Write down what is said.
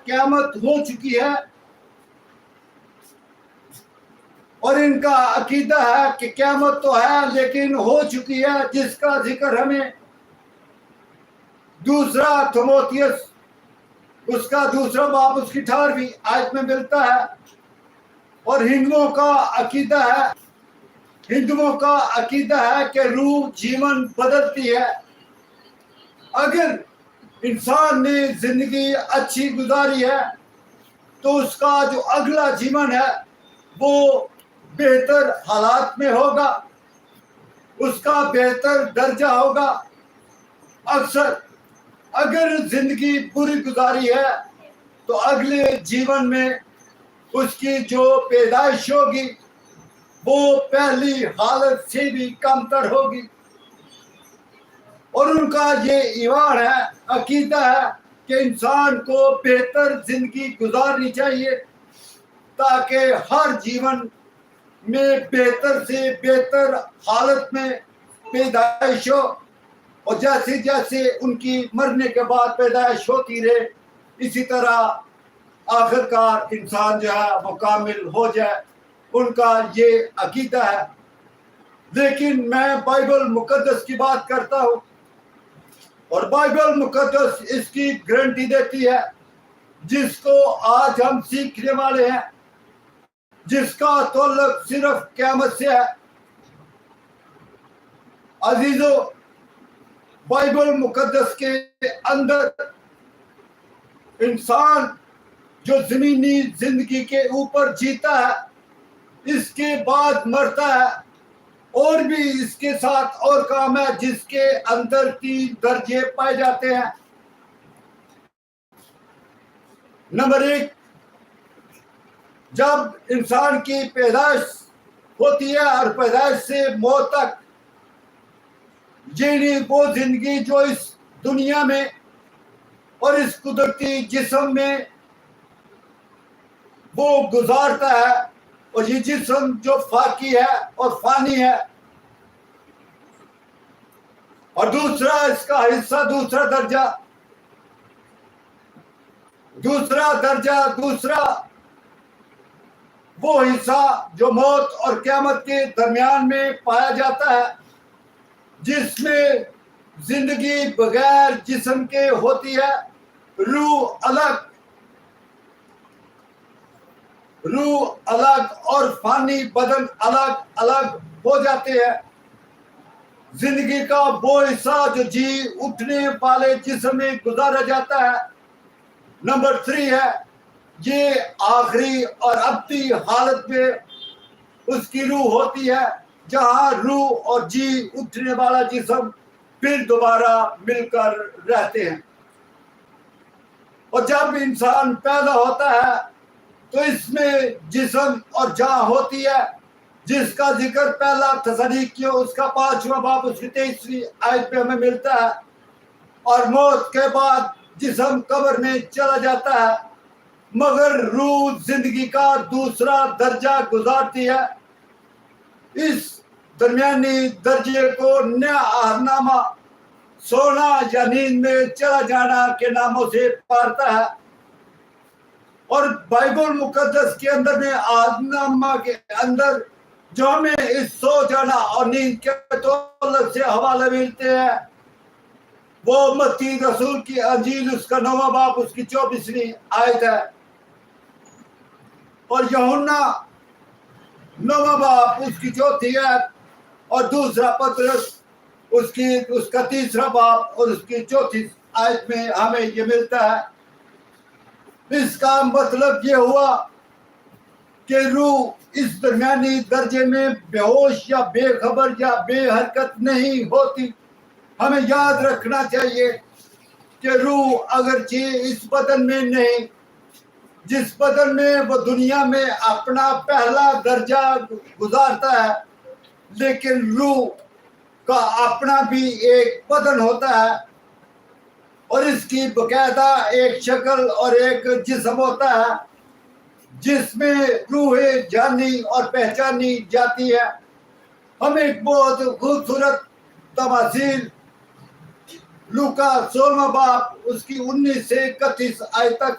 قیامت ہو چکی ہے، اور ان کا عقیدہ ہے کہ قیامت تو ہے لیکن ہو چکی ہے، جس کا ذکر ہمیں دوسرا تموتھیوس اس کا دوسرا باب اس کی 18ویں آیت میں ملتا ہے۔ اور ہندوؤں کا عقیدہ ہے کہ روح جیون بدلتی ہے۔ اگر انسان نے زندگی اچھی گزاری ہے تو اس کا جو اگلا جیون ہے وہ بہتر حالات میں ہوگا، اس کا بہتر درجہ ہوگا۔ اکثر اگر زندگی بری گزاری ہے تو اگلے جیون میں اس کی جو پیدائش ہوگی وہ پہلی حالت سے بھی کم تر ہوگی۔ اور ان کا یہ ایمان ہے، عقیدہ ہے کہ انسان کو بہتر زندگی گزارنی چاہیے تاکہ ہر جیون میں بہتر سے بہتر حالت میں پیدائش ہو، اور جیسے جیسے ان کی مرنے کے بعد پیدائش ہوتی رہے، اسی طرح آخرکار انسان جو ہے وہ کامل ہو جائے۔ ان کا یہ عقیدہ ہے۔ لیکن میں بائبل مقدس کی بات کرتا ہوں، اور بائبل مقدس اس کی گارنٹی دیتی ہے، جس کو آج ہم سیکھنے والے ہیں، جس کا تعلق صرف قیامت سے ہے۔ عزیزو، بائبل مقدس کے اندر انسان جو زمینی زندگی کے اوپر جیتا ہے، اس کے بعد مرتا ہے، اور بھی اس کے ساتھ اور کام ہے جس کے اندر 3 درجے پائے جاتے ہیں۔ نمبر 1، جب انسان کی پیدائش ہوتی ہے اور پیدائش سے موت تک، یعنی وہ زندگی جو اس دنیا میں اور اس قدرتی جسم میں وہ گزارتا ہے، اور یہ جسم جو فانی ہے اور فانی ہے۔ اور دوسرا اس کا حصہ، دوسرا درجہ وہ حصہ جو موت اور قیامت کے درمیان میں پایا جاتا ہے، جس میں زندگی بغیر جسم کے ہوتی ہے، روح الگ اور فانی بدن الگ الگ ہو جاتے ہیں۔ زندگی کا وہ حصہ جو جی اٹھنے والے جسم میں گزارا جاتا ہے۔ نمبر 3 ہے، یہ آخری اور ابدی حالت میں اس کی روح ہوتی ہے، جہاں روح اور جی اٹھنے والا جسم پھر دوبارہ مل کر رہتے ہیں۔ اور جب انسان پیدا ہوتا ہے تو اس میں جسم اور جان ہوتی ہے، جس کا ذکر پہلا تسالونیکیوں اس کا 5واں باب اس کی 23ویں آیت پہ ہمیں ملتا ہے۔ اور موت کے بعد جسم قبر میں چلا جاتا ہے، مگر روح زندگی کا دوسرا درجہ گزارتی ہے۔ اس درمیانی درجے کو نیا آہرنامہ، سونا یا نیند میں چلا جانا کے ناموں سے پکارتا ہے۔ اور بائبل مقدس کے اندر میں آہرنامہ کے اندر جو ہمیں اس سو جانا اور نیند کے تعلق سے حوالے ملتے ہیں، وہ متی رسول کی انجیل اس کا 9واں باب اس کی 24ویں آیت ہے، اور یوحنا 9واں باب اس کی 4تھی آیت، اور دوسرا پطرس اس کا 3را باب اور اس کی 4تھی آیت میں ہمیں یہ ملتا ہے۔ اس کا مطلب یہ ہوا کہ روح اس درمیانی درجے میں بے ہوش یا بے خبر یا بے حرکت نہیں ہوتی۔ ہمیں یاد رکھنا چاہیے کہ روح اگرچہ اس بدن میں نہیں، جس بدن میں وہ دنیا میں اپنا پہلا درجہ گزارتا ہے، لیکن روح کا اپنا بھی ایک بدن ہوتا ہے، اور اس کی باقاعدہ ایک شکل اور ایک جسم ہوتا ہے جس میں روح جانی اور پہچانی جاتی ہے۔ ہم ایک بہت خوبصورت تماثیل لوکا 16واں باب اس کی 19 سے 31 آیت تک